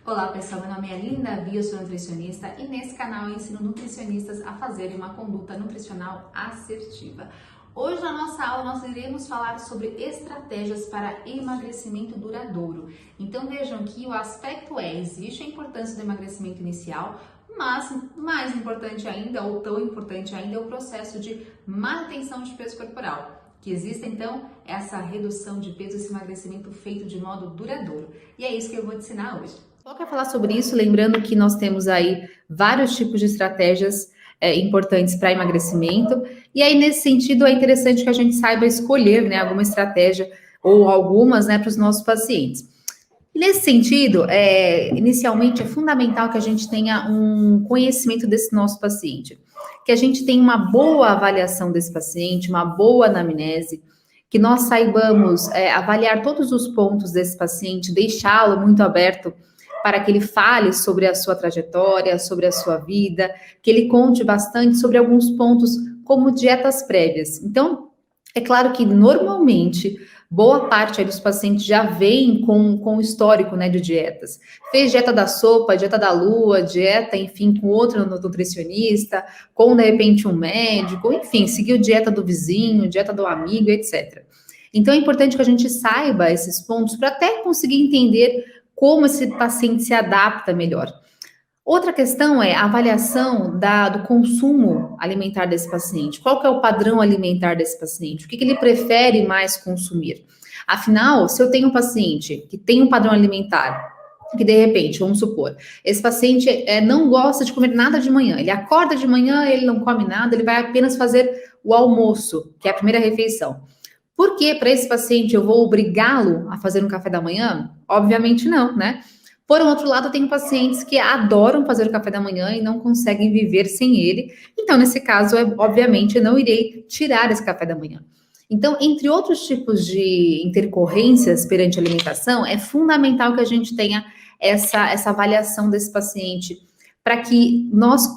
Olá pessoal, meu nome é Linda Bia, eu sou nutricionista e nesse canal eu ensino nutricionistas a fazerem uma conduta nutricional assertiva. Hoje na nossa aula nós iremos falar sobre estratégias para emagrecimento duradouro. Então vejam que o aspecto existe a importância do emagrecimento inicial, mas mais importante ainda, ou tão importante ainda, é o processo de manutenção de peso corporal. Que existe então essa redução de peso, esse emagrecimento feito de modo duradouro. E é isso que eu vou te ensinar hoje. Só quero falar sobre isso, lembrando que nós temos aí vários tipos de estratégias importantes para emagrecimento. E aí, nesse sentido, é interessante que a gente saiba escolher, né, alguma estratégia ou algumas, né, para os nossos pacientes. E nesse sentido, inicialmente é fundamental que a gente tenha um conhecimento desse nosso paciente, que a gente tenha uma boa avaliação desse paciente, uma boa anamnese, que nós saibamos avaliar todos os pontos desse paciente, deixá-lo muito aberto para que ele fale sobre a sua trajetória, sobre a sua vida, que ele conte bastante sobre alguns pontos como dietas prévias. Então, é claro que normalmente boa parte dos pacientes já vem com histórico, né, de dietas. Fez dieta da sopa, dieta da lua, dieta, enfim, com outro nutricionista, com de repente um médico, enfim, seguiu dieta do vizinho, dieta do amigo, etc. Então é importante que a gente saiba esses pontos para até conseguir entender como esse paciente se adapta melhor. Outra questão é a avaliação do consumo alimentar desse paciente. Qual que é o padrão alimentar desse paciente? O que ele prefere mais consumir? Afinal, se eu tenho um paciente que tem um padrão alimentar, que de repente, vamos supor, esse paciente não gosta de comer nada de manhã, ele acorda de manhã, ele não come nada, ele vai apenas fazer o almoço, que é a primeira refeição. Por que para esse paciente eu vou obrigá-lo a fazer um café da manhã? Obviamente não, né? Por outro lado, eu tenho pacientes que adoram fazer o café da manhã e não conseguem viver sem ele. Então, nesse caso, obviamente, eu não irei tirar esse café da manhã. Então, entre outros tipos de intercorrências perante a alimentação, é fundamental que a gente tenha essa avaliação desse paciente para que nós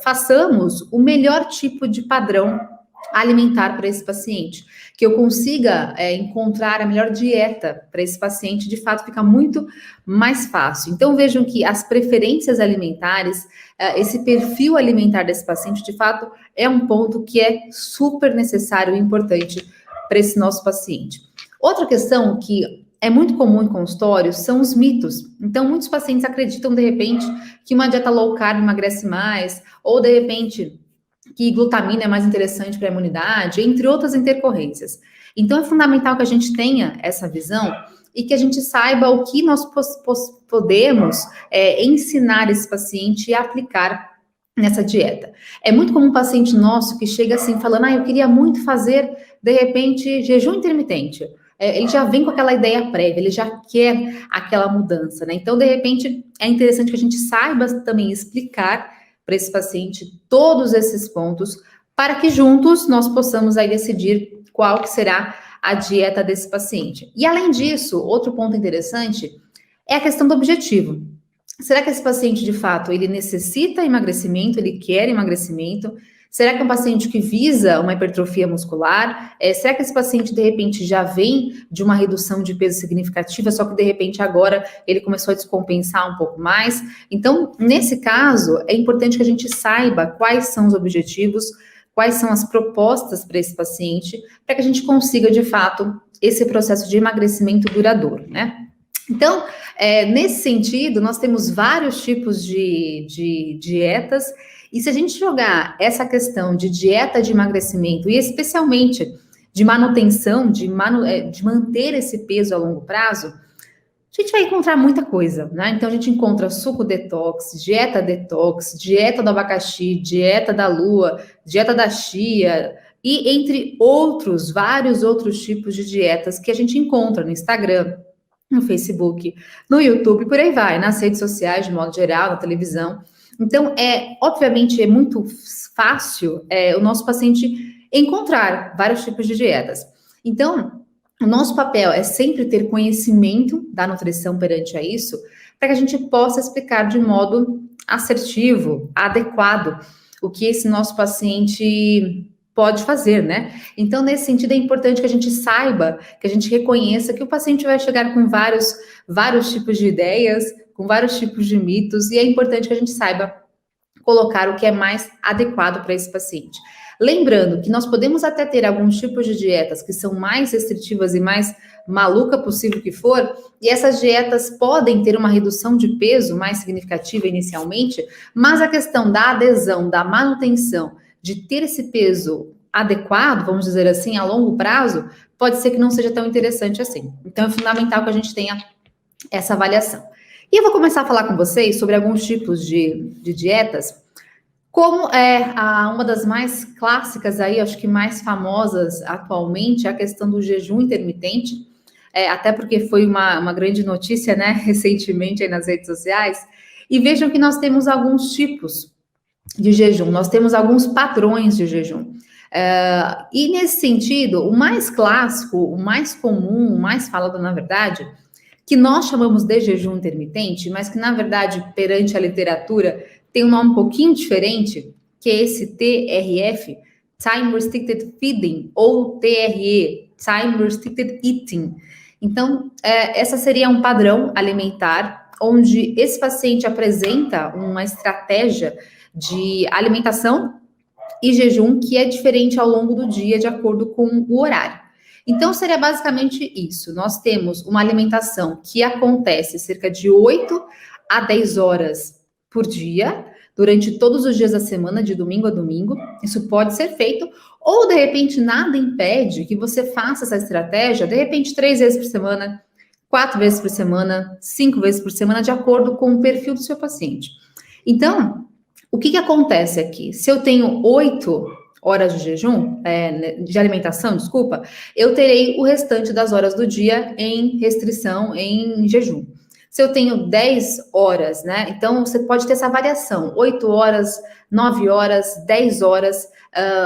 façamos o melhor tipo de padrão alimentar para esse paciente, que eu consiga encontrar a melhor dieta para esse paciente, de fato fica muito mais fácil. Então vejam que as preferências alimentares, esse perfil alimentar desse paciente, de fato, é um ponto que é super necessário e importante para esse nosso paciente. Outra questão que é muito comum em consultórios são os mitos. Então, muitos pacientes acreditam, de repente, que uma dieta low carb emagrece mais, ou de repente que glutamina é mais interessante para a imunidade, entre outras intercorrências. Então, é fundamental que a gente tenha essa visão e que a gente saiba o que nós podemos ensinar esse paciente a aplicar nessa dieta. É muito comum um paciente nosso que chega assim, falando, eu queria muito fazer, de repente, jejum intermitente. Ele já vem com aquela ideia prévia, ele já quer aquela mudança, né? Então, de repente, é interessante que a gente saiba também explicar para esse paciente todos esses pontos, para que juntos nós possamos aí decidir qual que será a dieta desse paciente. E além disso, outro ponto interessante é a questão do objetivo. Será que esse paciente, de fato, ele necessita emagrecimento, ele quer emagrecimento? Será que é um paciente que visa uma hipertrofia muscular? Será que esse paciente, de repente, já vem de uma redução de peso significativa, só que, de repente, agora ele começou a descompensar um pouco mais? Então, nesse caso, é importante que a gente saiba quais são os objetivos, quais são as propostas para esse paciente, para que a gente consiga, de fato, esse processo de emagrecimento duradouro, né? Então, nesse sentido, nós temos vários tipos de dietas, e se a gente jogar essa questão de dieta de emagrecimento, e especialmente de manutenção, de manter esse peso a longo prazo, a gente vai encontrar muita coisa, né? Então, a gente encontra suco detox, dieta do abacaxi, dieta da lua, dieta da chia, e entre outros, vários outros tipos de dietas que a gente encontra no Instagram, no Facebook, no YouTube, por aí vai, nas redes sociais, de modo geral, na televisão. Então, obviamente, é muito fácil o nosso paciente encontrar vários tipos de dietas. Então, o nosso papel é sempre ter conhecimento da nutrição perante a isso, para que a gente possa explicar de modo assertivo, adequado, o que esse nosso paciente pode fazer, né? Então, nesse sentido, é importante que a gente saiba, que a gente reconheça que o paciente vai chegar com vários tipos de ideias, com vários tipos de mitos, e é importante que a gente saiba colocar o que é mais adequado para esse paciente. Lembrando que nós podemos até ter alguns tipos de dietas que são mais restritivas e mais maluca possível que for, e essas dietas podem ter uma redução de peso mais significativa inicialmente, mas a questão da adesão, da manutenção, de ter esse peso adequado, vamos dizer assim, a longo prazo, pode ser que não seja tão interessante assim. Então é fundamental que a gente tenha essa avaliação. E eu vou começar a falar com vocês sobre alguns tipos de dietas, como uma das mais clássicas aí, acho que mais famosas atualmente, é a questão do jejum intermitente, até porque foi uma grande notícia, né, recentemente aí nas redes sociais. E vejam que nós temos alguns tipos de jejum, nós temos alguns padrões de jejum. E nesse sentido, o mais clássico, o mais comum, o mais falado, na verdade, que nós chamamos de jejum intermitente, mas que, na verdade, perante a literatura, tem um nome um pouquinho diferente, que é esse TRF, Time Restricted Feeding, ou TRE, Time Restricted Eating. Então, essa seria um padrão alimentar, onde esse paciente apresenta uma estratégia de alimentação e jejum que é diferente ao longo do dia, de acordo com o horário. Então, seria basicamente isso. Nós temos uma alimentação que acontece cerca de 8 a 10 horas por dia, durante todos os dias da semana, de domingo a domingo. Isso pode ser feito, ou de repente nada impede que você faça essa estratégia, de repente 3 vezes por semana, 4 vezes por semana, 5 vezes por semana, de acordo com o perfil do seu paciente. Então, o que acontece aqui? Se eu tenho 8 horas de jejum, de alimentação, desculpa, eu terei o restante das horas do dia em restrição, em jejum. Se eu tenho 10 horas, né? Então, você pode ter essa variação, 8 horas, 9 horas, 10 horas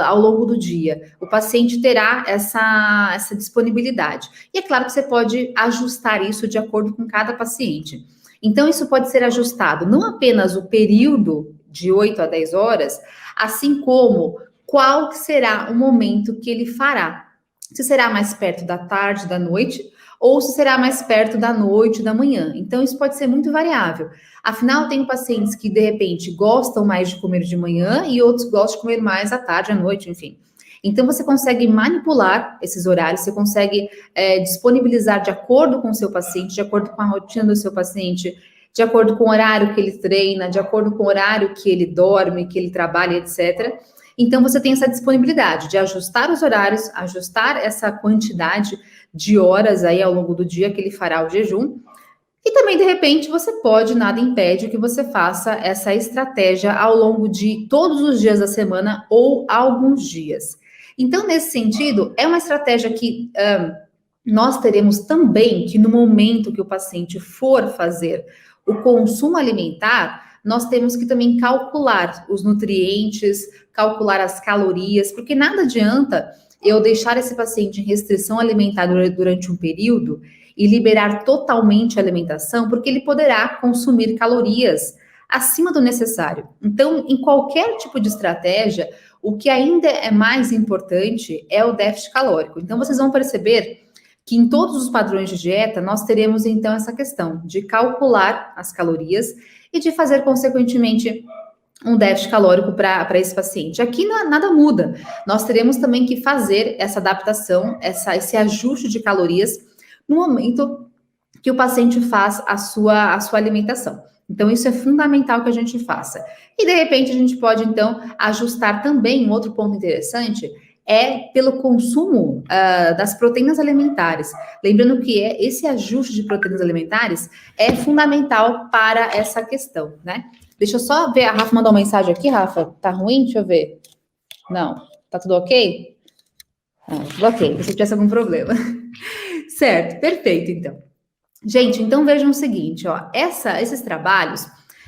ao longo do dia. O paciente terá essa disponibilidade. E é claro que você pode ajustar isso de acordo com cada paciente. Então, isso pode ser ajustado, não apenas o período de 8 a 10 horas, assim como qual que será o momento que ele fará. Se será mais perto da tarde, da noite, ou se será mais perto da noite, da manhã. Então, isso pode ser muito variável. Afinal, tem pacientes que, de repente, gostam mais de comer de manhã e outros gostam de comer mais à tarde, à noite, enfim. Então, você consegue manipular esses horários, você consegue disponibilizar de acordo com o seu paciente, de acordo com a rotina do seu paciente, de acordo com o horário que ele treina, de acordo com o horário que ele dorme, que ele trabalha, etc. Então, você tem essa disponibilidade de ajustar os horários, ajustar essa quantidade de horas aí ao longo do dia que ele fará o jejum. E também, de repente, você pode, nada impede que você faça essa estratégia ao longo de todos os dias da semana ou alguns dias. Então, nesse sentido, é uma estratégia que nós teremos também que no momento que o paciente for fazer o consumo alimentar, nós temos que também calcular os nutrientes, calcular as calorias, porque nada adianta eu deixar esse paciente em restrição alimentar durante um período e liberar totalmente a alimentação, porque ele poderá consumir calorias acima do necessário. Então, em qualquer tipo de estratégia, o que ainda é mais importante é o déficit calórico. Então, vocês vão perceber que em todos os padrões de dieta, nós teremos, então, essa questão de calcular as calorias e de fazer, consequentemente, um déficit calórico para esse paciente. Aqui nada muda. Nós teremos também que fazer essa adaptação, esse ajuste de calorias no momento que o paciente faz a sua alimentação. Então, isso é fundamental que a gente faça. E, de repente, a gente pode, então, ajustar também, um outro ponto interessante, pelo consumo das proteínas alimentares. Lembrando que esse ajuste de proteínas alimentares é fundamental para essa questão, né? Deixa eu só ver, a Rafa mandou uma mensagem aqui, Rafa, tá ruim? Deixa eu ver. Não, tá tudo ok? Tudo ok, se tivesse algum problema. Certo, perfeito, então. Gente, então vejam o seguinte, ó, esses trabalhos,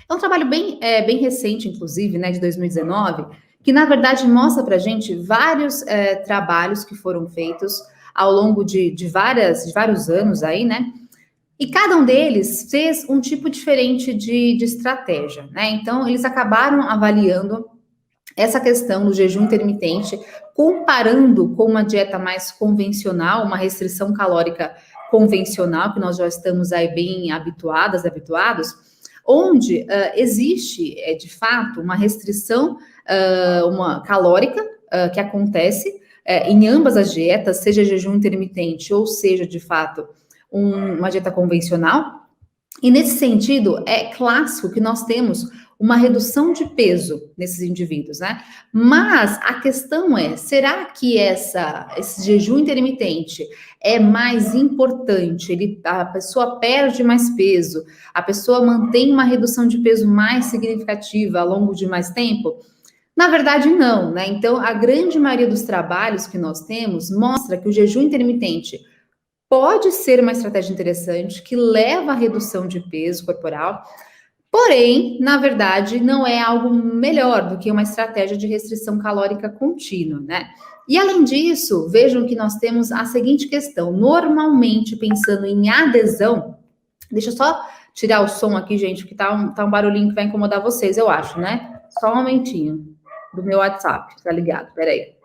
é um trabalho bem recente, inclusive, né, de 2019, que na verdade mostra pra gente vários trabalhos que foram feitos ao longo de vários anos aí, né, e cada um deles fez um tipo diferente de estratégia, né, então eles acabaram avaliando essa questão do jejum intermitente, comparando com uma dieta mais convencional, uma restrição calórica convencional, que nós já estamos aí bem habituados, onde existe, de fato, uma restrição uma calórica que acontece em ambas as dietas, seja jejum intermitente ou seja, de fato, uma dieta convencional. E nesse sentido, é clássico que nós temos uma redução de peso nesses indivíduos, né? Mas a questão é, será que esse jejum intermitente é mais importante? A pessoa perde mais peso, a pessoa mantém uma redução de peso mais significativa ao longo de mais tempo? Na verdade, não, né? Então, a grande maioria dos trabalhos que nós temos mostra que o jejum intermitente pode ser uma estratégia interessante que leva à redução de peso corporal, porém, na verdade, não é algo melhor do que uma estratégia de restrição calórica contínua, né? E além disso, vejam que nós temos a seguinte questão: normalmente, pensando em adesão, deixa eu só tirar o som aqui, gente, que tá um barulhinho que vai incomodar vocês, eu acho, né? Só um momentinho do meu WhatsApp, tá ligado? Peraí.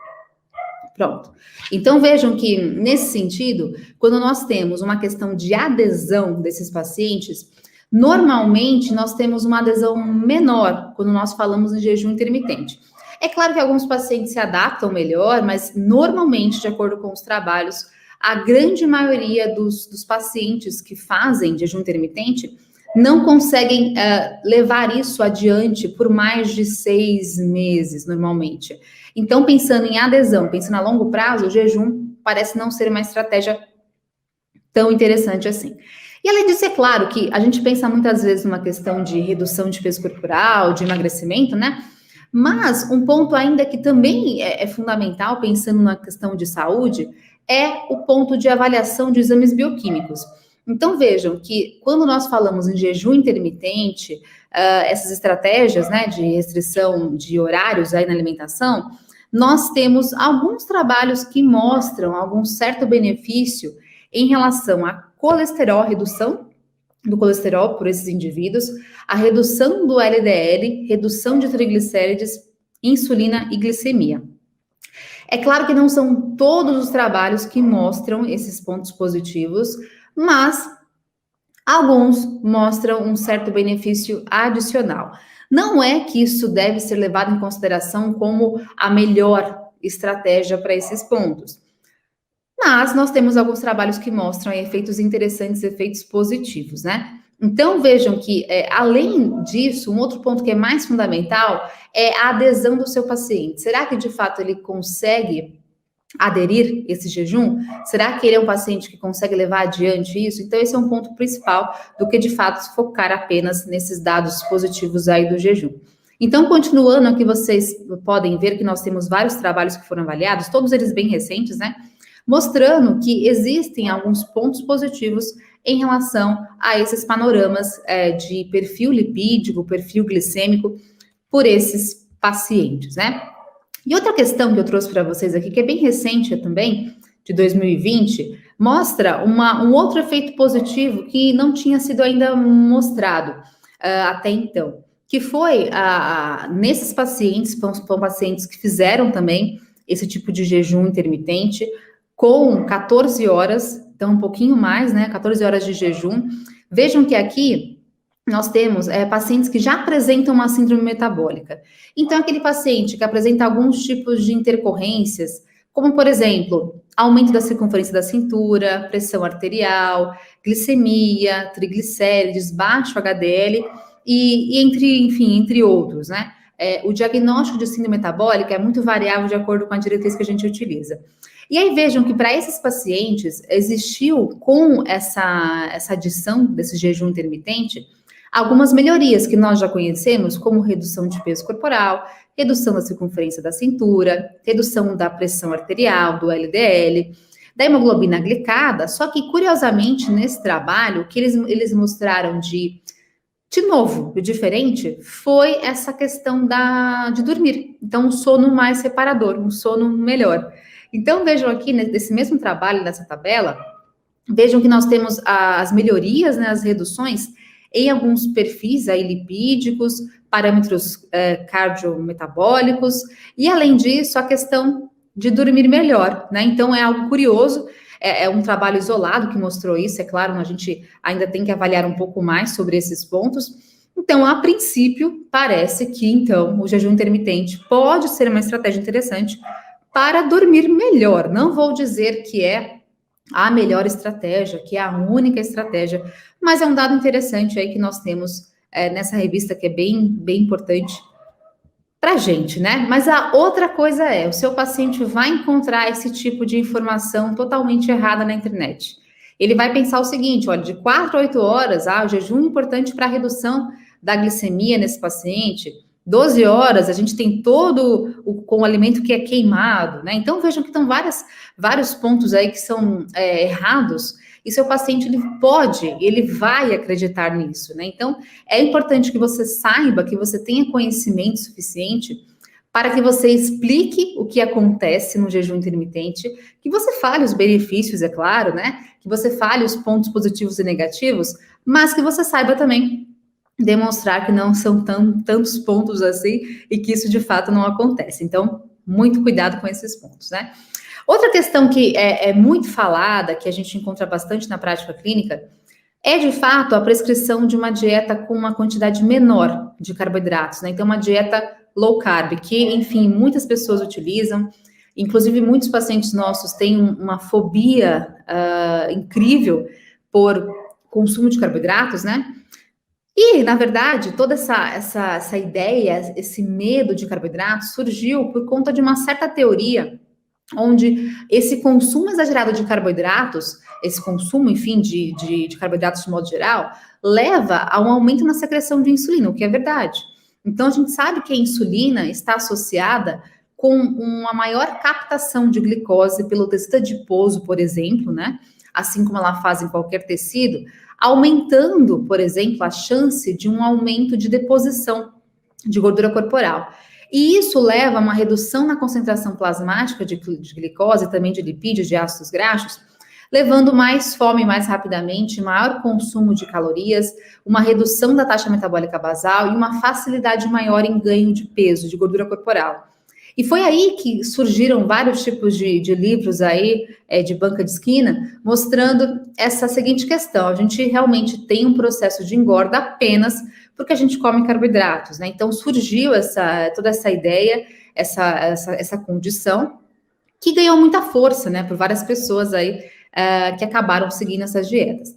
Pronto. Então, vejam que, nesse sentido, quando nós temos uma questão de adesão desses pacientes, normalmente nós temos uma adesão menor quando nós falamos em jejum intermitente. É claro que alguns pacientes se adaptam melhor, mas normalmente, de acordo com os trabalhos, a grande maioria dos pacientes que fazem jejum intermitente não conseguem levar isso adiante por mais de 6 meses, normalmente. Então, pensando em adesão, pensando a longo prazo, o jejum parece não ser uma estratégia tão interessante assim. E além disso, é claro que a gente pensa muitas vezes numa questão de redução de peso corporal, de emagrecimento, né? Mas um ponto ainda que também é fundamental, pensando na questão de saúde, é o ponto de avaliação de exames bioquímicos. Então, vejam que quando nós falamos em jejum intermitente, essas estratégias, né, de restrição de horários aí na alimentação, nós temos alguns trabalhos que mostram algum certo benefício em relação a colesterol, redução do colesterol por esses indivíduos, a redução do LDL, redução de triglicérides, insulina e glicemia. É claro que não são todos os trabalhos que mostram esses pontos positivos, mas alguns mostram um certo benefício adicional. Não é que isso deve ser levado em consideração como a melhor estratégia para esses pontos. Mas nós temos alguns trabalhos que mostram efeitos interessantes, efeitos positivos, né? Então, vejam que, além disso, um outro ponto que é mais fundamental é a adesão do seu paciente. Será que, de fato, ele consegue aderir esse jejum? Será que ele é um paciente que consegue levar adiante isso? Então, esse é um ponto principal do que, de fato, focar apenas nesses dados positivos aí do jejum. Então, continuando aqui, vocês podem ver que nós temos vários trabalhos que foram avaliados, todos eles bem recentes, né? Mostrando que existem alguns pontos positivos em relação a esses panoramas de perfil lipídico, perfil glicêmico por esses pacientes, né? E outra questão que eu trouxe para vocês aqui, que é bem recente também, de 2020, mostra um outro efeito positivo que não tinha sido ainda mostrado até então, que foi nesses pacientes, são pacientes que fizeram também esse tipo de jejum intermitente, com 14 horas, então um pouquinho mais, né, 14 horas de jejum. Vejam que aqui nós temos pacientes que já apresentam uma síndrome metabólica. Então, aquele paciente que apresenta alguns tipos de intercorrências, como, por exemplo, aumento da circunferência da cintura, pressão arterial, glicemia, triglicérides, baixo HDL e entre outros, né? O diagnóstico de síndrome metabólica é muito variável de acordo com a diretriz que a gente utiliza. E aí vejam que para esses pacientes existiu, com essa adição desse jejum intermitente, algumas melhorias que nós já conhecemos, como redução de peso corporal, redução da circunferência da cintura, redução da pressão arterial, do LDL, da hemoglobina glicada, só que, curiosamente, nesse trabalho, o que eles mostraram de novo, o diferente, foi essa questão de dormir. Então, um sono mais reparador, um sono melhor. Então, vejam aqui, nesse mesmo trabalho, nessa tabela, vejam que nós temos as melhorias, né, as reduções, em alguns perfis aí lipídicos, parâmetros cardiometabólicos, e além disso, a questão de dormir melhor, né? Então é algo curioso, é um trabalho isolado que mostrou isso, é claro, a gente ainda tem que avaliar um pouco mais sobre esses pontos. Então, a princípio, parece que então o jejum intermitente pode ser uma estratégia interessante para dormir melhor. Não vou dizer que é a melhor estratégia, que é a única estratégia, mas é um dado interessante aí que nós temos nessa revista que é bem importante para a gente, né? Mas a outra coisa é, o seu paciente vai encontrar esse tipo de informação totalmente errada na internet. Ele vai pensar o seguinte, olha, de 4 a 8 horas, o jejum é importante para a redução da glicemia nesse paciente. 12 horas, a gente tem todo com o alimento que é queimado, né? Então, vejam que estão vários pontos aí que são errados, e seu paciente, ele vai acreditar nisso, né? Então, é importante que você saiba, que você tenha conhecimento suficiente para que você explique o que acontece no jejum intermitente, que você fale os benefícios, é claro, né? Que você fale os pontos positivos e negativos, mas que você saiba também demonstrar que não são tantos pontos assim e que isso de fato não acontece. Então, muito cuidado com esses pontos, né? Outra questão que é muito falada, que a gente encontra bastante na prática clínica, é de fato a prescrição de uma dieta com uma quantidade menor de carboidratos, né? Então, uma dieta low carb, que, enfim, muitas pessoas utilizam, inclusive muitos pacientes nossos têm uma fobia incrível por consumo de carboidratos, né? E, na verdade, toda essa ideia, esse medo de carboidratos surgiu por conta de uma certa teoria onde esse consumo exagerado de carboidratos, esse consumo, enfim, de carboidratos de modo geral, leva a um aumento na secreção de insulina, o que é verdade. Então, a gente sabe que a insulina está associada com uma maior captação de glicose pelo tecido adiposo, por exemplo, né? Assim como ela faz em qualquer tecido, aumentando, por exemplo, a chance de um aumento de deposição de gordura corporal. E isso leva a uma redução na concentração plasmática de glicose, também de lipídios, de ácidos graxos, levando mais fome mais rapidamente, maior consumo de calorias, uma redução da taxa metabólica basal e uma facilidade maior em ganho de peso, de gordura corporal. E foi aí que surgiram vários tipos de livros aí, de banca de esquina, mostrando essa seguinte questão: a gente realmente tem um processo de engorda apenas porque a gente come carboidratos, né? Então surgiu toda essa ideia, essa condição, que ganhou muita força, né, por várias pessoas aí que acabaram seguindo essas dietas.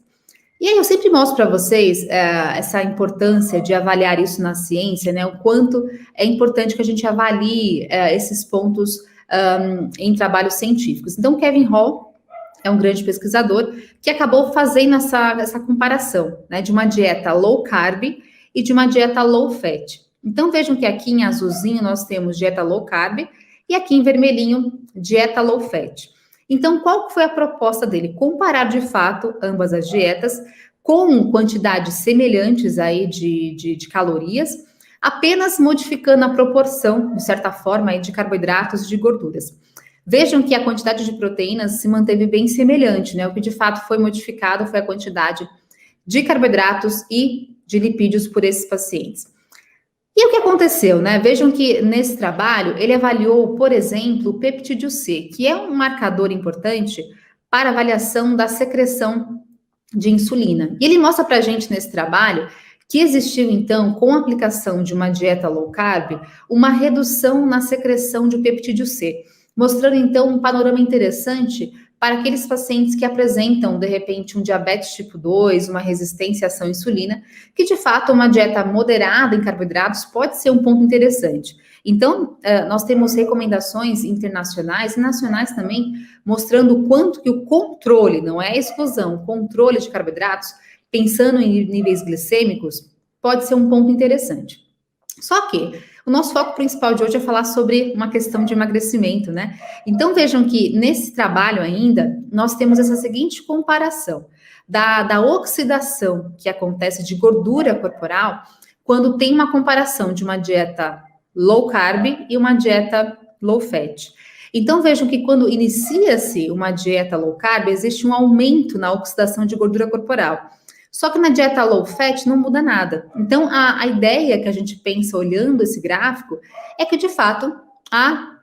E aí eu sempre mostro para vocês essa importância de avaliar isso na ciência, né? O quanto é importante que a gente avalie esses pontos em trabalhos científicos. Então, Kevin Hall é um grande pesquisador que acabou fazendo essa comparação, né, de uma dieta low carb e de uma dieta low fat. Então, vejam que aqui em azulzinho nós temos dieta low carb e aqui em vermelhinho, dieta low fat. Então, qual foi a proposta dele? Comparar de fato ambas as dietas com quantidades semelhantes aí de calorias, apenas modificando a proporção, de certa forma, aí, de carboidratos e de gorduras. Vejam que a quantidade de proteínas se manteve bem semelhante, né? O que de fato foi modificado foi a quantidade de carboidratos e de lipídios por esses pacientes. E o que aconteceu, né? Vejam que nesse trabalho ele avaliou, por exemplo, o peptídeo C, que é um marcador importante para avaliação da secreção de insulina. E ele mostra para a gente nesse trabalho que existiu, então, com a aplicação de uma dieta low carb, uma redução na secreção de peptídeo C, mostrando, então, um panorama interessante para aqueles pacientes que apresentam, de repente, um diabetes tipo 2, uma resistência à ação à insulina, que, de fato, uma dieta moderada em carboidratos pode ser um ponto interessante. Então, nós temos recomendações internacionais e nacionais também, mostrando o quanto que o controle, não é a exclusão, o controle de carboidratos, pensando em níveis glicêmicos, pode ser um ponto interessante. Só que o nosso foco principal de hoje é falar sobre uma questão de emagrecimento, né? Então, vejam que nesse trabalho ainda, nós temos essa seguinte comparação da oxidação que acontece de gordura corporal quando tem uma comparação de uma dieta low carb e uma dieta low fat. Então, vejam que quando inicia-se uma dieta low carb, existe um aumento na oxidação de gordura corporal. Só que na dieta low fat não muda nada. Então, a ideia que a gente pensa olhando esse gráfico é que, de fato, a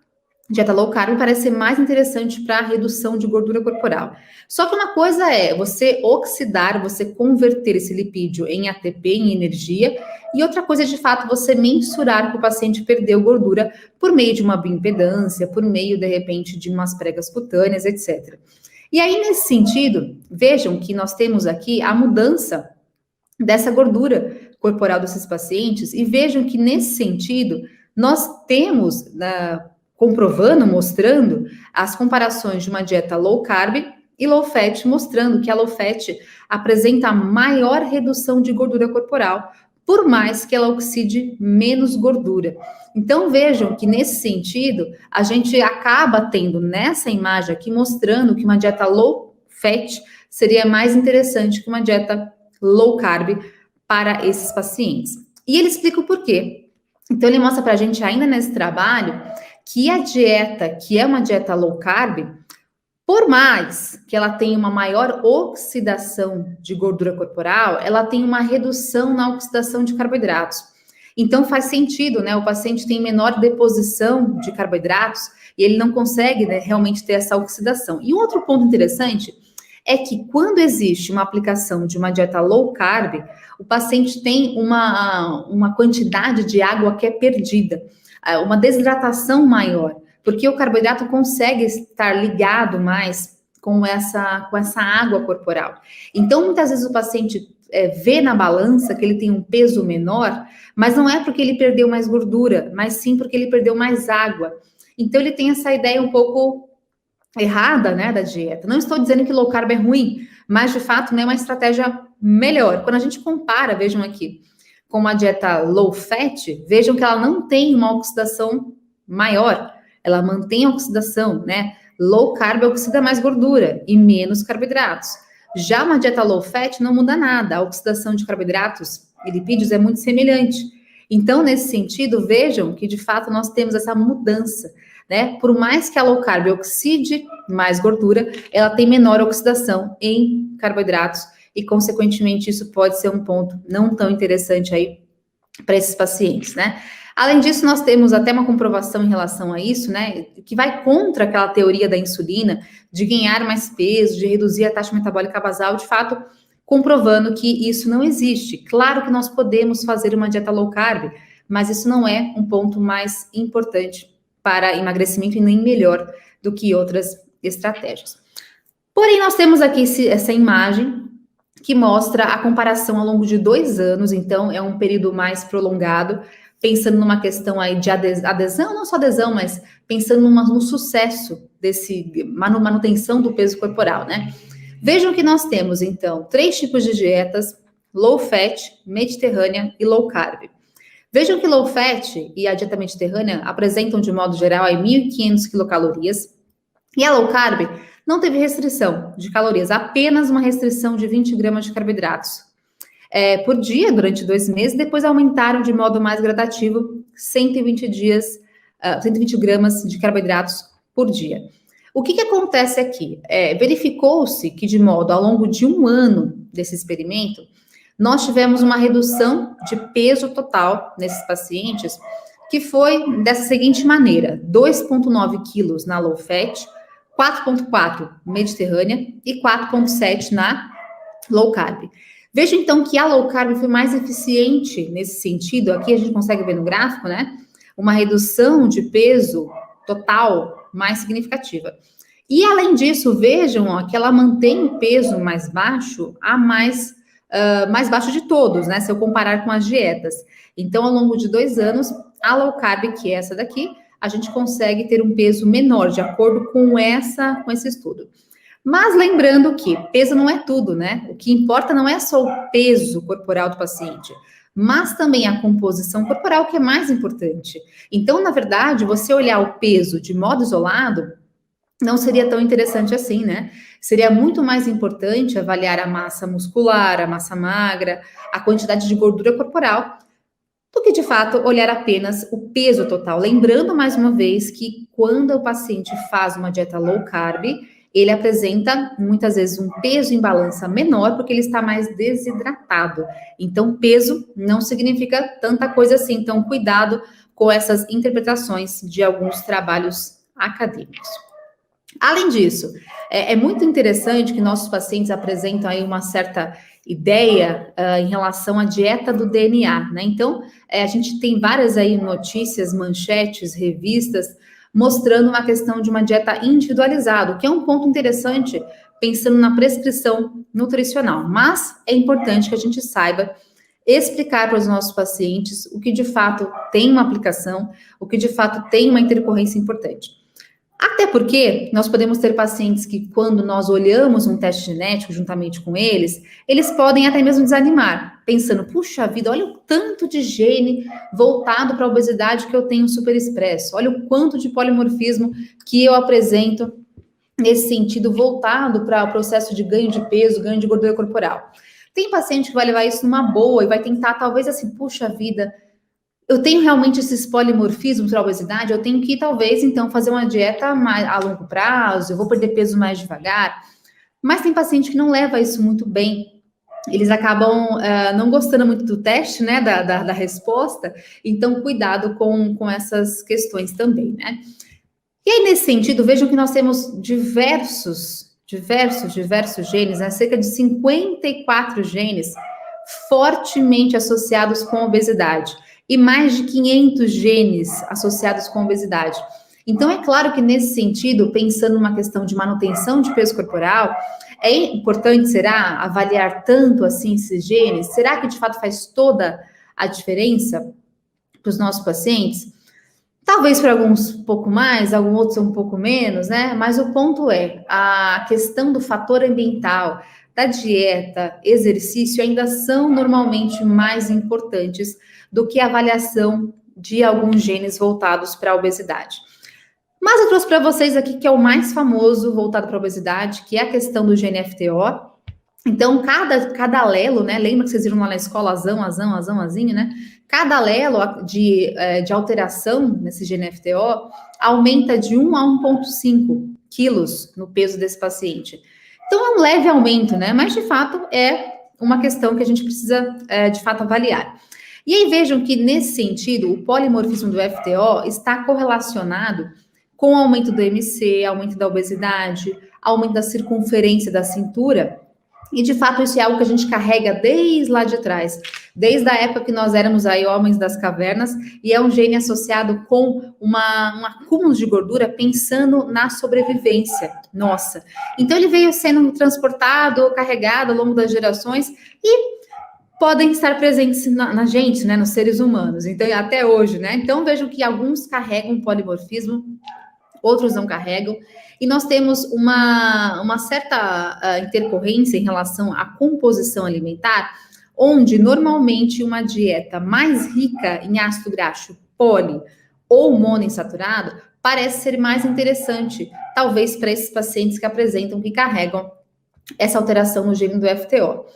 dieta low carb parece ser mais interessante para a redução de gordura corporal. Só que uma coisa é você oxidar, você converter esse lipídio em ATP, em energia, e outra coisa é, de fato, você mensurar que o paciente perdeu gordura por meio de uma bioimpedância, por meio, de repente, de umas pregas cutâneas, etc. E aí, nesse sentido, vejam que nós temos aqui a mudança dessa gordura corporal desses pacientes, e vejam que, nesse sentido, nós temos, comprovando, mostrando as comparações de uma dieta low carb e low fat, mostrando que a low fat apresenta maior redução de gordura corporal, por mais que ela oxide menos gordura. Então vejam que nesse sentido, a gente acaba tendo nessa imagem aqui mostrando que uma dieta low fat seria mais interessante que uma dieta low carb para esses pacientes. E ele explica o porquê. Então ele mostra para a gente ainda nesse trabalho que a dieta, que é uma dieta low carb, por mais que ela tenha uma maior oxidação de gordura corporal, ela tem uma redução na oxidação de carboidratos. Então faz sentido, né? O paciente tem menor deposição de carboidratos e ele não consegue, né, realmente ter essa oxidação. E um outro ponto interessante é que quando existe uma aplicação de uma dieta low carb, o paciente tem uma quantidade de água que é perdida, uma desidratação maior, porque o carboidrato consegue estar ligado mais com essa água corporal. Então, muitas vezes o paciente vê na balança que ele tem um peso menor, mas não é porque ele perdeu mais gordura, mas sim porque ele perdeu mais água. Então, ele tem essa ideia um pouco errada, né, da dieta. Não estou dizendo que low carb é ruim, mas de fato não é uma estratégia melhor. Quando a gente compara, vejam aqui, com uma dieta low fat, vejam que ela não tem uma oxidação maior, ela mantém a oxidação, né? Low carb oxida mais gordura e menos carboidratos. Já uma dieta low fat não muda nada, a oxidação de carboidratos e lipídios é muito semelhante. Então, nesse sentido, vejam que de fato nós temos essa mudança, né? Por mais que a low carb oxide mais gordura, ela tem menor oxidação em carboidratos e, consequentemente, isso pode ser um ponto não tão interessante aí para esses pacientes, né? Além disso, nós temos até uma comprovação em relação a isso, né? Que vai contra aquela teoria da insulina de ganhar mais peso, de reduzir a taxa metabólica basal, de fato, comprovando que isso não existe. Claro que nós podemos fazer uma dieta low carb, mas isso não é um ponto mais importante para emagrecimento e nem melhor do que outras estratégias. Porém, nós temos aqui essa imagem que mostra a comparação ao longo de 2 anos, então é um período mais prolongado, pensando numa questão aí de adesão, não só adesão, mas pensando no sucesso desse manutenção do peso corporal, né? Vejam que nós temos, então, 3 tipos de dietas: low fat, mediterrânea e low carb. Vejam que low fat e a dieta mediterrânea apresentam, de modo geral, aí 1.500 quilocalorias, e a low carb não teve restrição de calorias, apenas uma restrição de 20 gramas de carboidratos por dia durante 2 meses, depois aumentaram de modo mais gradativo 120 gramas de carboidratos por dia. O que acontece aqui? Verificou-se que, de modo ao longo de 1 ano desse experimento, nós tivemos uma redução de peso total nesses pacientes, que foi dessa seguinte maneira: 2,9 quilos na low fat, 4,4 mediterrânea e 4,7 na low carb. Veja então que a low carb foi mais eficiente nesse sentido. Aqui a gente consegue ver no gráfico, né? Uma redução de peso total mais significativa. E além disso, vejam ó, que ela mantém o peso mais baixo, mais baixo de todos, né? Se eu comparar com as dietas. Então, ao longo de 2 anos, a low carb, que é essa daqui, a gente consegue ter um peso menor, de acordo com esse estudo. Mas lembrando que peso não é tudo, né? O que importa não é só o peso corporal do paciente, mas também a composição corporal, que é mais importante. Então, na verdade, você olhar o peso de modo isolado não seria tão interessante assim, né? Seria muito mais importante avaliar a massa muscular, a massa magra, a quantidade de gordura corporal, do que, de fato, olhar apenas o peso total. Lembrando, mais uma vez, que quando o paciente faz uma dieta low carb, ele apresenta muitas vezes um peso em balança menor porque ele está mais desidratado. Então, peso não significa tanta coisa assim. Então, cuidado com essas interpretações de alguns trabalhos acadêmicos. Além disso, é muito interessante que nossos pacientes apresentam aí uma certa ideia em relação à dieta do DNA, né? Então, a gente tem várias aí notícias, manchetes, revistas, mostrando uma questão de uma dieta individualizada, o que é um ponto interessante pensando na prescrição nutricional. Mas é importante que a gente saiba explicar para os nossos pacientes o que de fato tem uma aplicação, o que de fato tem uma intercorrência importante. Até porque nós podemos ter pacientes que, quando nós olhamos um teste genético juntamente com eles podem até mesmo desanimar, pensando, puxa vida, olha o tanto de gene voltado para a obesidade que eu tenho super expresso, olha o quanto de polimorfismo que eu apresento nesse sentido voltado para o processo de ganho de peso, ganho de gordura corporal. Tem paciente que vai levar isso numa boa e vai tentar, talvez assim, puxa vida, eu tenho realmente esses polimorfismos para a obesidade, eu tenho que, talvez, então, fazer uma dieta mais a longo prazo, eu vou perder peso mais devagar. Mas tem paciente que não leva isso muito bem. Eles acabam não gostando muito do teste, né, da resposta. Então, cuidado com essas questões também, né? E aí, nesse sentido, vejam que nós temos diversos genes, né? Cerca de 54 genes fortemente associados com a obesidade. E mais de 500 genes associados com obesidade. Então, é claro que nesse sentido, pensando numa questão de manutenção de peso corporal, é importante, será, avaliar tanto assim esses genes? Será que de fato faz toda a diferença para os nossos pacientes? Talvez para alguns um pouco mais, alguns outros um pouco menos, né? Mas o ponto é, a questão do fator ambiental, da dieta, exercício, ainda são normalmente mais importantes do que a avaliação de alguns genes voltados para a obesidade. Mas eu trouxe para vocês aqui que é o mais famoso voltado para a obesidade, que é a questão do gene FTO. Então, cada alelo, né? Lembra que vocês viram lá na escola, azinho, né? Cada alelo de alteração nesse gene FTO aumenta de 1 a 1,5 quilos no peso desse paciente. Então, é um leve aumento, né? Mas, de fato, é uma questão que a gente precisa, de fato, avaliar. E aí, vejam que, nesse sentido, o polimorfismo do FTO está correlacionado com o aumento do MC, aumento da obesidade, aumento da circunferência da cintura. E, de fato, isso é algo que a gente carrega desde lá de trás, desde a época que nós éramos aí homens das cavernas, e é um gene associado com um acúmulo de gordura pensando na sobrevivência nossa. Então, ele veio sendo transportado, carregado ao longo das gerações e podem estar presentes na gente, né, nos seres humanos, então, até hoje, né? Então, vejam que alguns carregam polimorfismo, outros não carregam, e nós temos uma certa intercorrência em relação à composição alimentar, onde normalmente uma dieta mais rica em ácido graxo poli ou monoinsaturado parece ser mais interessante, talvez para esses pacientes que apresentam, que carregam essa alteração no gene do FTO.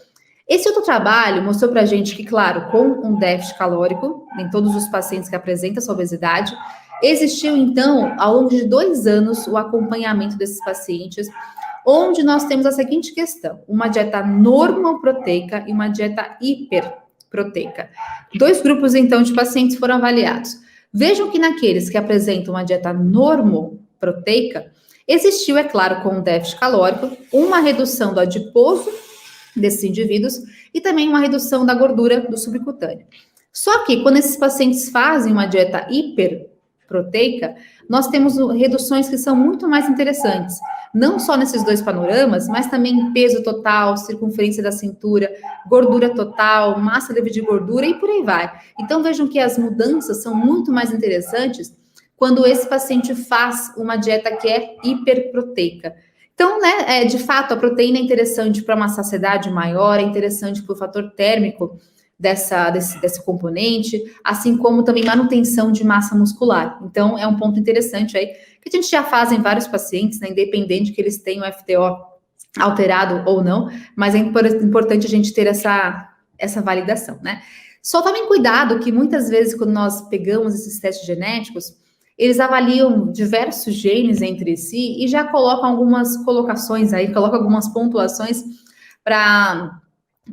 Esse outro trabalho mostrou para a gente que, claro, com um déficit calórico, em todos os pacientes que apresentam essa obesidade, existiu, então, ao longo de 2 anos, o acompanhamento desses pacientes, onde nós temos a seguinte questão: uma dieta normoproteica e uma dieta hiperproteica. 2 grupos, então, de pacientes foram avaliados. Vejam que naqueles que apresentam uma dieta normoproteica, existiu, é claro, com um déficit calórico, uma redução do adiposo desses indivíduos e também uma redução da gordura do subcutâneo. Só que, quando esses pacientes fazem uma dieta hiperproteica, nós temos reduções que são muito mais interessantes, não só nesses 2 panoramas, mas também em peso total, circunferência da cintura, gordura total, massa livre de gordura e por aí vai. Então, vejam que as mudanças são muito mais interessantes quando esse paciente faz uma dieta que é hiperproteica. Então, né, de fato, a proteína é interessante para uma saciedade maior, é interessante para o fator térmico desse componente, assim como também manutenção de massa muscular. Então, é um ponto interessante aí, que a gente já faz em vários pacientes, né, independente que eles tenham FTO alterado ou não, mas é importante a gente ter essa validação, né? Só tomem cuidado que muitas vezes, quando nós pegamos esses testes genéticos, eles avaliam diversos genes entre si e já colocam algumas colocações aí, colocam algumas pontuações para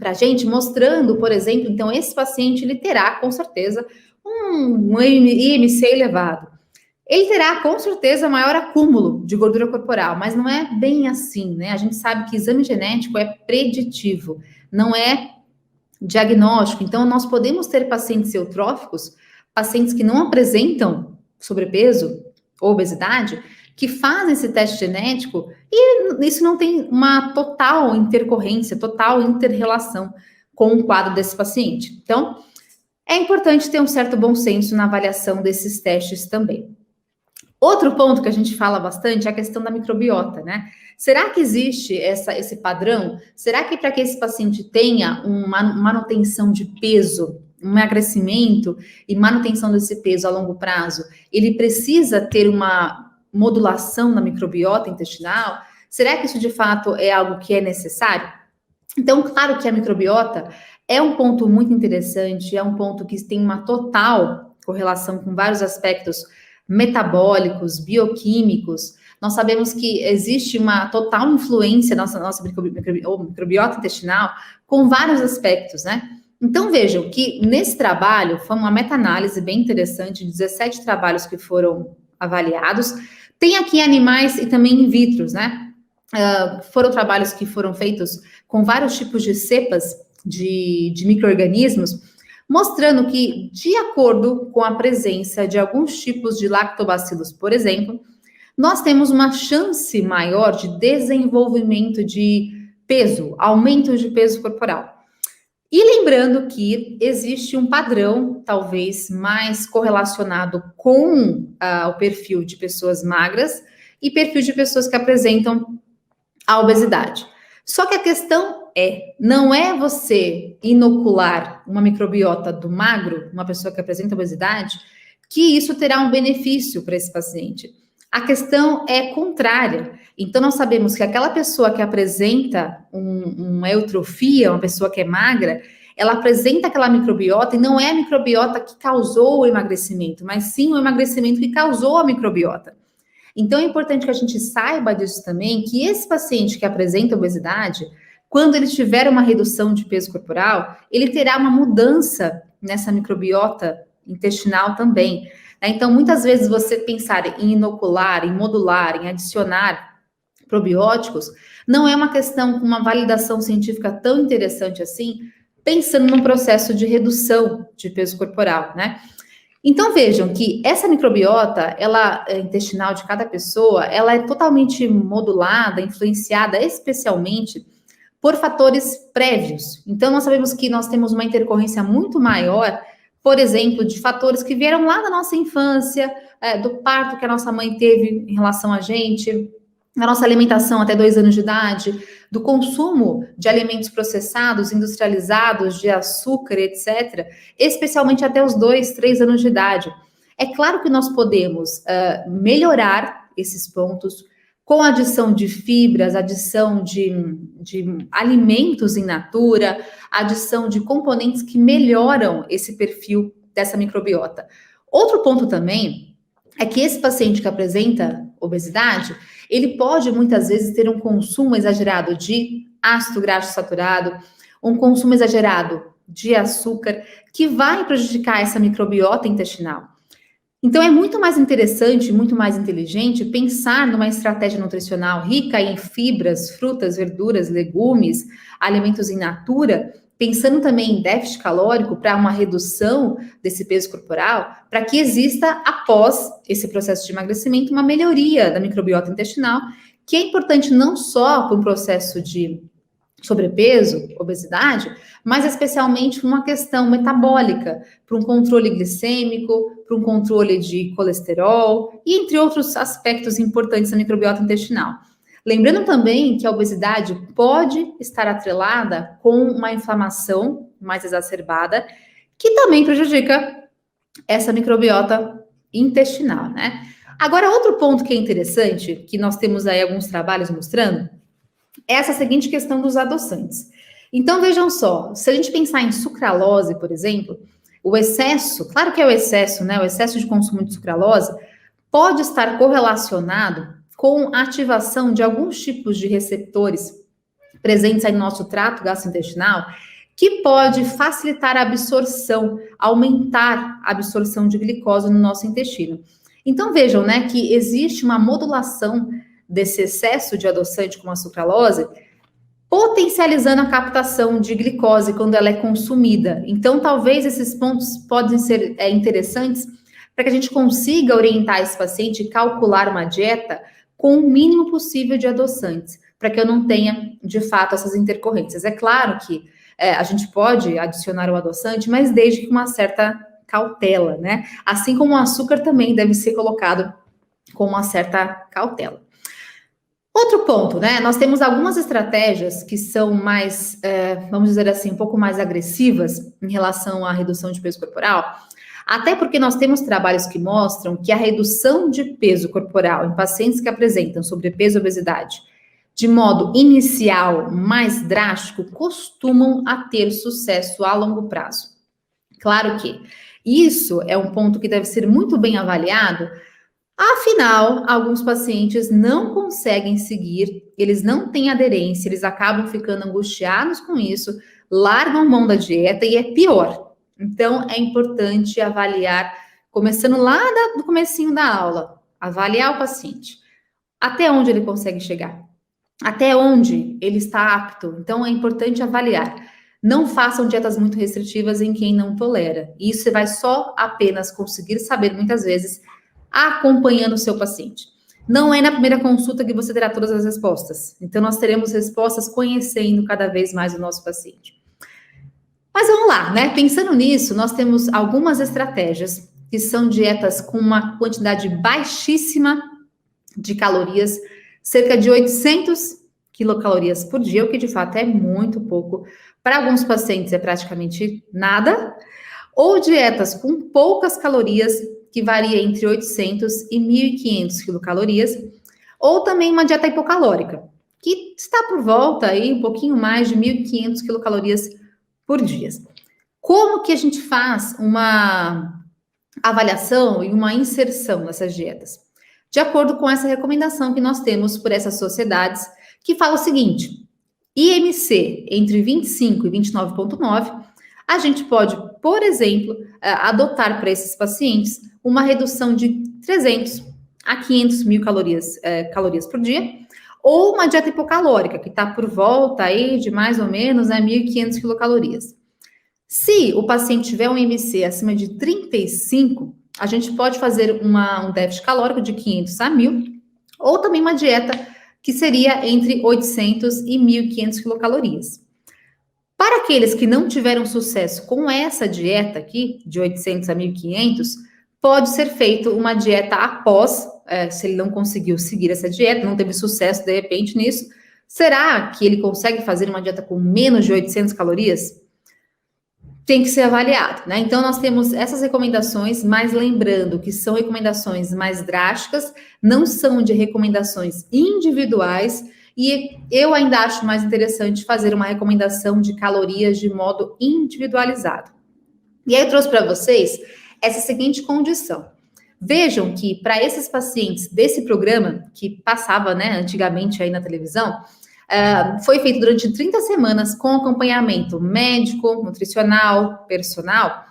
a gente, mostrando, por exemplo, então esse paciente ele terá com certeza um IMC elevado. Ele terá com certeza maior acúmulo de gordura corporal, mas não é bem assim, né? A gente sabe que exame genético é preditivo, não é diagnóstico. Então, nós podemos ter pacientes eutróficos, pacientes que não apresentam sobrepeso ou obesidade, que fazem esse teste genético e isso não tem uma total intercorrência, total interrelação com o quadro desse paciente. Então, é importante ter um certo bom senso na avaliação desses testes também. Outro ponto que a gente fala bastante é a questão da microbiota, né? Será que existe esse padrão? Será que para que esse paciente tenha uma manutenção de peso, um emagrecimento e manutenção desse peso a longo prazo, ele precisa ter uma modulação na microbiota intestinal? Será que isso de fato é algo que é necessário? Então, claro que a microbiota é um ponto muito interessante, é um ponto que tem uma total correlação com vários aspectos metabólicos, bioquímicos. Nós sabemos que existe uma total influência na nossa microbiota intestinal com vários aspectos, né? Então vejam que nesse trabalho foi uma meta-análise bem interessante, 17 trabalhos que foram avaliados. Tem aqui animais e também in vitro, né? Foram trabalhos que foram feitos com vários tipos de cepas de micro-organismos, mostrando que, de acordo com a presença de alguns tipos de lactobacilos, por exemplo, nós temos uma chance maior de desenvolvimento de peso, aumento de peso corporal. E lembrando que existe um padrão, talvez mais correlacionado com o perfil de pessoas magras e perfil de pessoas que apresentam a obesidade. Só que a questão não é você inocular uma microbiota do magro, uma pessoa que apresenta obesidade, que isso terá um benefício para esse paciente. A questão é contrária. Então, nós sabemos que aquela pessoa que apresenta uma eutrofia, uma pessoa que é magra, ela apresenta aquela microbiota e não é a microbiota que causou o emagrecimento, mas sim o emagrecimento que causou a microbiota. Então, é importante que a gente saiba disso também, que esse paciente que apresenta obesidade, quando ele tiver uma redução de peso corporal, ele terá uma mudança nessa microbiota intestinal também. Então, muitas vezes você pensar em inocular, em modular, em adicionar probióticos, não é uma questão com uma validação científica tão interessante assim, pensando num processo de redução de peso corporal, né? Então, vejam que essa microbiota, ela intestinal de cada pessoa, ela é totalmente modulada, influenciada especialmente por fatores prévios. Então, nós sabemos que nós temos uma intercorrência muito maior, por exemplo, de fatores que vieram lá da nossa infância, do parto que a nossa mãe teve em relação a gente, da nossa alimentação até 2 anos de idade, do consumo de alimentos processados, industrializados, de açúcar, etc., especialmente até os 2, 3 anos de idade. É claro que nós podemos melhorar esses pontos com a adição de fibras, adição de alimentos in natura, adição de componentes que melhoram esse perfil dessa microbiota. Outro ponto também é que esse paciente que apresenta obesidade, ele pode muitas vezes ter um consumo exagerado de ácido graxo saturado, um consumo exagerado de açúcar, que vai prejudicar essa microbiota intestinal. Então, é muito mais interessante, muito mais inteligente pensar numa estratégia nutricional rica em fibras, frutas, verduras, legumes, alimentos in natura, pensando também em déficit calórico para uma redução desse peso corporal, para que exista, após esse processo de emagrecimento, uma melhoria da microbiota intestinal, que é importante não só para um processo de sobrepeso, obesidade, mas especialmente uma questão metabólica, para um controle glicêmico, para um controle de colesterol, e entre outros aspectos importantes da microbiota intestinal. Lembrando também que a obesidade pode estar atrelada com uma inflamação mais exacerbada, que também prejudica essa microbiota intestinal, né? Agora, outro ponto que é interessante, que nós temos aí alguns trabalhos mostrando, é essa seguinte questão dos adoçantes. Então, vejam só, se a gente pensar em sucralose, por exemplo, o excesso, claro que é o excesso, né? O excesso de consumo de sucralose pode estar correlacionado com a ativação de alguns tipos de receptores presentes aí no nosso trato gastrointestinal, que pode facilitar a absorção, aumentar a absorção de glicose no nosso intestino. Então vejam, né, que existe uma modulação desse excesso de adoçante como a sucralose, potencializando a captação de glicose quando ela é consumida. Então talvez esses pontos podem ser interessantes para que a gente consiga orientar esse paciente e calcular uma dieta com o mínimo possível de adoçantes, para que eu não tenha, de fato, essas intercorrências. É claro que a gente pode adicionar o adoçante, mas desde que com uma certa cautela, né? Assim como o açúcar também deve ser colocado com uma certa cautela. Outro ponto, né? Nós temos algumas estratégias que são mais, vamos dizer assim, um pouco mais agressivas em relação à redução de peso corporal, até porque nós temos trabalhos que mostram que a redução de peso corporal em pacientes que apresentam sobrepeso e obesidade de modo inicial mais drástico costumam a ter sucesso a longo prazo. Claro que isso é um ponto que deve ser muito bem avaliado. Afinal, alguns pacientes não conseguem seguir, eles não têm aderência, eles acabam ficando angustiados com isso, largam mão da dieta e é pior. Então, é importante avaliar, começando lá do comecinho da aula, avaliar o paciente, até onde ele consegue chegar, até onde ele está apto. Então, é importante avaliar. Não façam dietas muito restritivas em quem não tolera. Isso você vai só apenas conseguir saber, muitas vezes, acompanhando o seu paciente. Não é na primeira consulta que você terá todas as respostas. Então, nós teremos respostas conhecendo cada vez mais o nosso paciente. Mas vamos lá, né? Pensando nisso, nós temos algumas estratégias que são dietas com uma quantidade baixíssima de calorias, cerca de 800 quilocalorias por dia, o que de fato é muito pouco. Para alguns pacientes é praticamente nada. Ou dietas com poucas calorias, que varia entre 800 e 1.500 quilocalorias, ou também uma dieta hipocalórica, que está por volta aí um pouquinho mais de 1.500 quilocalorias por dia. Como que a gente faz uma avaliação e uma inserção nessas dietas? De acordo com essa recomendação que nós temos por essas sociedades, que fala o seguinte: IMC entre 25 e 29,9, a gente pode, por exemplo, adotar para esses pacientes uma redução de 300 a 500 mil calorias por dia, ou uma dieta hipocalórica, que está por volta aí de mais ou menos 1.500 quilocalorias. Se o paciente tiver um IMC acima de 35, a gente pode fazer um déficit calórico de 500 a 1.000, ou também uma dieta que seria entre 800 e 1.500 quilocalorias. Para aqueles que não tiveram sucesso com essa dieta aqui, de 800 a 1.500, pode ser feita uma dieta após, se ele não conseguiu seguir essa dieta, não teve sucesso de repente nisso, será que ele consegue fazer uma dieta com menos de 800 calorias? Tem que ser avaliado, né? Então, nós temos essas recomendações, mas lembrando que são recomendações mais drásticas, não são de recomendações individuais, e eu ainda acho mais interessante fazer uma recomendação de calorias de modo individualizado. E aí eu trouxe para vocês essa seguinte condição. Vejam que para esses pacientes desse programa, que passava, né, antigamente aí na televisão, foi feito durante 30 semanas com acompanhamento médico, nutricional, personal,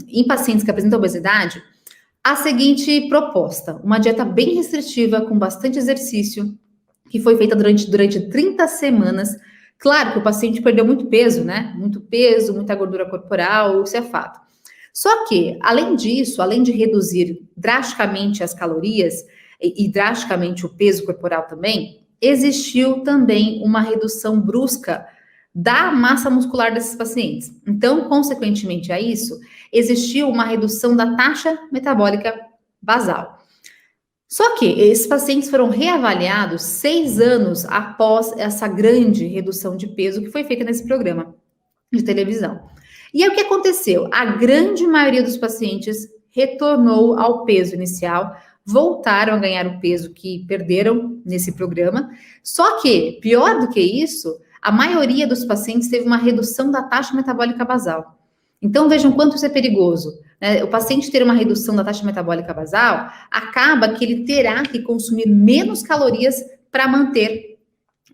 em pacientes que apresentam obesidade, a seguinte proposta: uma dieta bem restritiva, com bastante exercício, que foi feita durante 30 semanas. Claro que o paciente perdeu muito peso, né? Muito peso, muita gordura corporal, isso é fato. Só que, além disso, além de reduzir drasticamente as calorias e drasticamente o peso corporal também, existiu também uma redução brusca da massa muscular desses pacientes. Então, consequentemente a isso, existiu uma redução da taxa metabólica basal. Só que esses pacientes foram reavaliados 6 anos após essa grande redução de peso que foi feita nesse programa de televisão. E aí o que aconteceu? A grande maioria dos pacientes retornou ao peso inicial, voltaram a ganhar o peso que perderam nesse programa. Só que, pior do que isso, a maioria dos pacientes teve uma redução da taxa metabólica basal. Então, vejam quanto isso é perigoso, né? O paciente ter uma redução da taxa metabólica basal, acaba que ele terá que consumir menos calorias para manter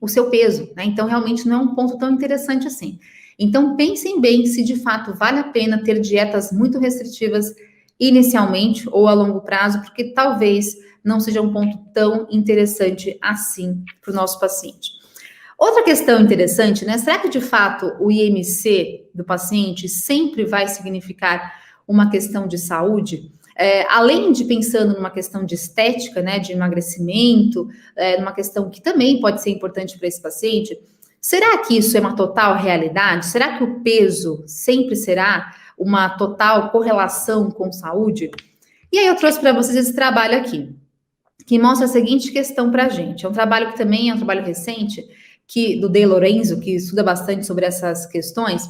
o seu peso, né? Então, realmente não é um ponto tão interessante assim. Então, pensem bem se de fato vale a pena ter dietas muito restritivas inicialmente ou a longo prazo, porque talvez não seja um ponto tão interessante assim para o nosso paciente. Outra questão interessante, né? Será que de fato o IMC do paciente sempre vai significar uma questão de saúde? Além de pensando numa questão de estética, né, de emagrecimento, numa questão que também pode ser importante para esse paciente, será que isso é uma total realidade? Será que o peso sempre será uma total correlação com saúde? E aí eu trouxe para vocês esse trabalho aqui, que mostra a seguinte questão para a gente. É um trabalho que também é um trabalho recente, do De Lorenzo, que estuda bastante sobre essas questões,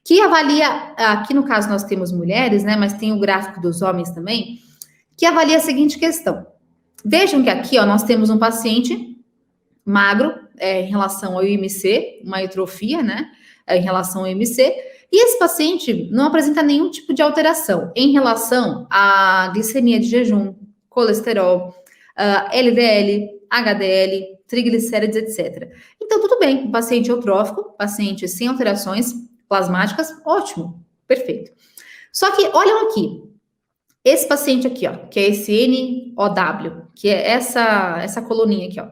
que avalia, aqui no caso nós temos mulheres, né, mas tem o gráfico dos homens também, que avalia a seguinte questão. Vejam que aqui, ó, nós temos um paciente magro, em relação ao IMC, uma eutrofia, né, em relação ao IMC, e esse paciente não apresenta nenhum tipo de alteração em relação à glicemia de jejum, colesterol, LDL, HDL, triglicérides, etc. Então, tudo bem, paciente eutrófico, paciente sem alterações plasmáticas, ótimo, perfeito. Só que, olham aqui, esse paciente aqui, ó, que é esse NOW, que é essa coluninha aqui, ó.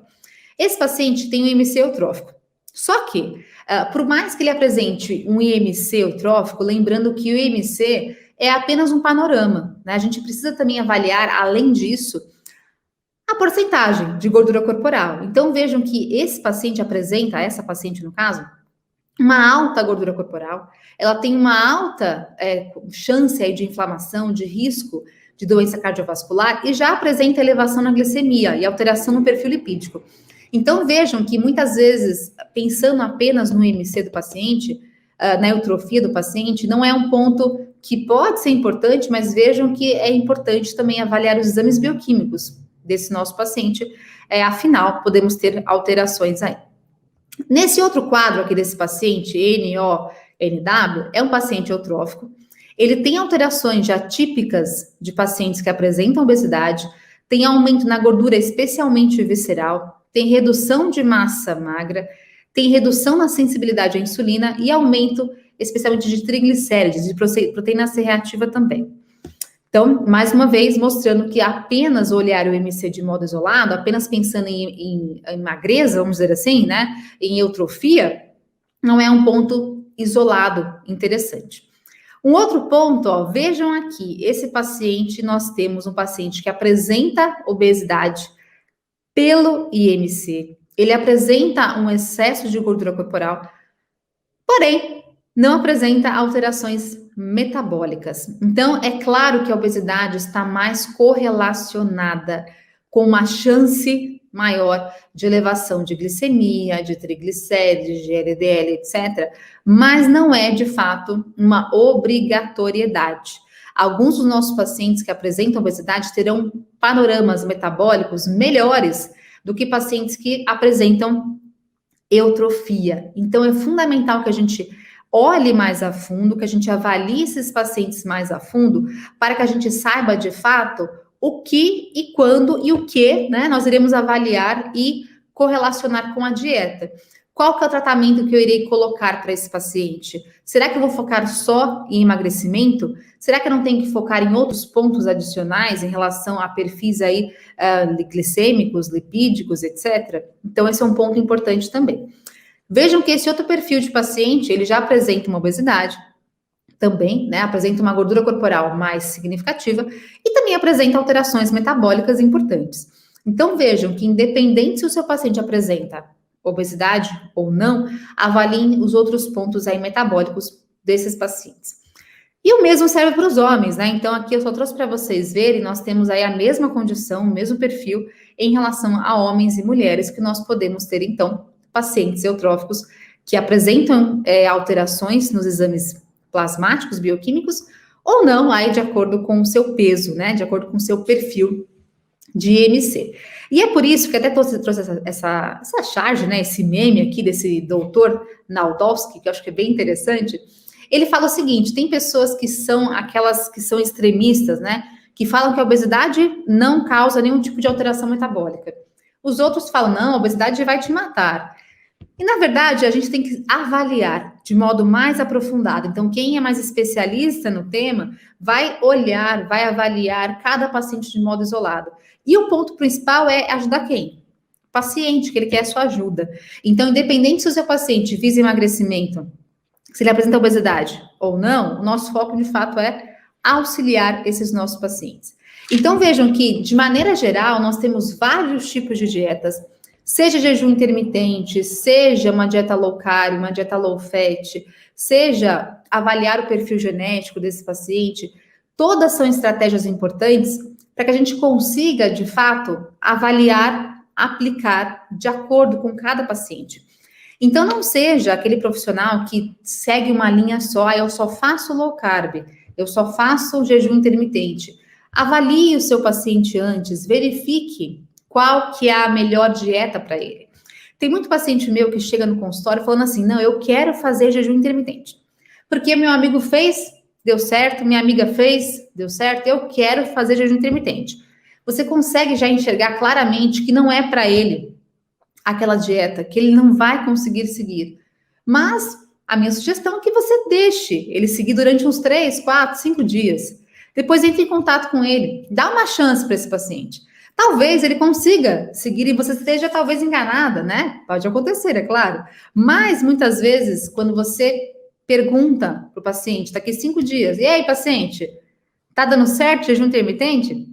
Esse paciente tem um IMC eutrófico. Só que, por mais que ele apresente um IMC eutrófico, lembrando que o IMC é apenas um panorama, né? A gente precisa também avaliar, além disso, a porcentagem de gordura corporal. Então, vejam que esse paciente apresenta, essa paciente no caso, uma alta gordura corporal, ela tem uma alta chance aí de inflamação, de risco de doença cardiovascular e já apresenta elevação na glicemia e alteração no perfil lipídico. Então, vejam que muitas vezes, pensando apenas no IMC do paciente, na eutrofia do paciente, não é um ponto que pode ser importante, mas vejam que é importante também avaliar os exames bioquímicos desse nosso paciente, afinal, podemos ter alterações aí. Nesse outro quadro aqui desse paciente, NONW, é um paciente eutrófico, ele tem alterações já típicas de pacientes que apresentam obesidade, tem aumento na gordura, especialmente visceral, tem redução de massa magra, tem redução na sensibilidade à insulina e aumento, especialmente de triglicérides, de proteína C reativa também. Então, mais uma vez, mostrando que apenas olhar o IMC de modo isolado, apenas pensando em magreza, vamos dizer assim, né, em eutrofia, não é um ponto isolado interessante. Um outro ponto, ó, vejam aqui, esse paciente, nós temos um paciente que apresenta obesidade pelo IMC, ele apresenta um excesso de gordura corporal, porém, não apresenta alterações metabólicas. Então, é claro que a obesidade está mais correlacionada com uma chance maior de elevação de glicemia, de triglicérides, de LDL, etc. Mas não é, de fato, uma obrigatoriedade. Alguns dos nossos pacientes que apresentam obesidade terão panoramas metabólicos melhores do que pacientes que apresentam eutrofia. Então, é fundamental que a gente olhe mais a fundo, que a gente avalie esses pacientes mais a fundo, para que a gente saiba de fato o que e quando e o que, né, nós iremos avaliar e correlacionar com a dieta. Qual que é o tratamento que eu irei colocar para esse paciente? Será que eu vou focar só em emagrecimento? Será que eu não tenho que focar em outros pontos adicionais em relação a perfis aí glicêmicos, lipídicos, etc? Então, esse é um ponto importante também. Vejam que esse outro perfil de paciente, ele já apresenta uma obesidade, também, né, apresenta uma gordura corporal mais significativa e também apresenta alterações metabólicas importantes. Então, vejam que independente se o seu paciente apresenta obesidade ou não, avaliem os outros pontos aí metabólicos desses pacientes. E o mesmo serve para os homens, né? Então, aqui eu só trouxe para vocês verem, nós temos aí a mesma condição, o mesmo perfil em relação a homens e mulheres, que nós podemos ter, então, pacientes eutróficos que apresentam alterações nos exames plasmáticos, bioquímicos, ou não, aí de acordo com o seu peso, né? De acordo com o seu perfil de IMC. E é por isso que até trouxe essa charge, né? Esse meme aqui desse doutor Naldowski, que eu acho que é bem interessante. Ele fala o seguinte: tem pessoas que são aquelas que são extremistas, né? Que falam que a obesidade não causa nenhum tipo de alteração metabólica. Os outros falam, não, a obesidade vai te matar. E, na verdade, a gente tem que avaliar de modo mais aprofundado. Então, quem é mais especialista no tema vai olhar, vai avaliar cada paciente de modo isolado. E o ponto principal é ajudar quem? O paciente, que ele quer a sua ajuda. Então, independente se o seu paciente visa emagrecimento, se ele apresenta obesidade ou não, o nosso foco, de fato, é auxiliar esses nossos pacientes. Então, vejam que, de maneira geral, nós temos vários tipos de dietas, seja jejum intermitente, seja uma dieta low carb, uma dieta low fat, seja avaliar o perfil genético desse paciente, todas são estratégias importantes para que a gente consiga, de fato, avaliar, aplicar de acordo com cada paciente. Então, não seja aquele profissional que segue uma linha só, eu só faço low carb, eu só faço jejum intermitente. Avalie o seu paciente antes, verifique qual que é a melhor dieta para ele. Tem muito paciente meu que chega no consultório falando assim, não, eu quero fazer jejum intermitente. Porque meu amigo fez, deu certo, minha amiga fez, deu certo, eu quero fazer jejum intermitente. Você consegue já enxergar claramente que não é para ele aquela dieta, que ele não vai conseguir seguir. Mas a minha sugestão é que você deixe ele seguir durante uns 3, 4, 5 dias. Depois entre em contato com ele, dá uma chance para esse paciente. Talvez ele consiga seguir e você esteja talvez enganada, né? Pode acontecer, é claro. Mas muitas vezes, quando você pergunta para o paciente, daqui 5 dias, e aí, paciente, tá dando certo jejum intermitente?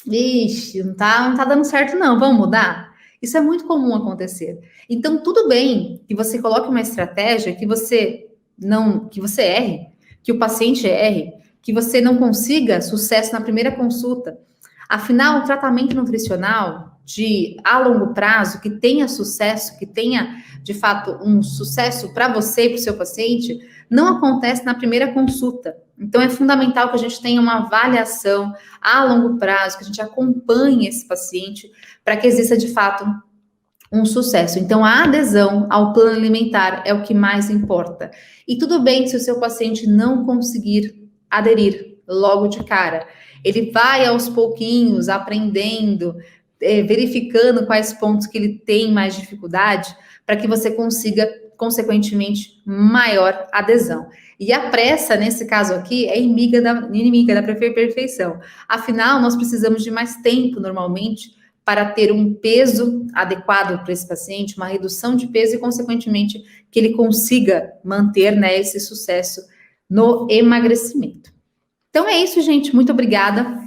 Ixi, não tá dando certo não, vamos mudar? Isso é muito comum acontecer. Então, tudo bem que você coloque uma estratégia que você erre, que o paciente erre, que você não consiga sucesso na primeira consulta. Afinal, o tratamento nutricional a longo prazo, que tenha sucesso, que tenha, de fato, um sucesso para você e para o seu paciente, não acontece na primeira consulta. Então, é fundamental que a gente tenha uma avaliação a longo prazo, que a gente acompanhe esse paciente para que exista, de fato, um sucesso. Então, a adesão ao plano alimentar é o que mais importa. E tudo bem se o seu paciente não conseguir aderir logo de cara. Ele vai aos pouquinhos aprendendo, verificando quais pontos que ele tem mais dificuldade, para que você consiga, consequentemente, maior adesão. E a pressa, nesse caso aqui, é inimiga da perfeição. Afinal, nós precisamos de mais tempo, normalmente, para ter um peso adequado para esse paciente, uma redução de peso e, consequentemente, que ele consiga manter, né, esse sucesso no emagrecimento. Então é isso, gente. Muito obrigada.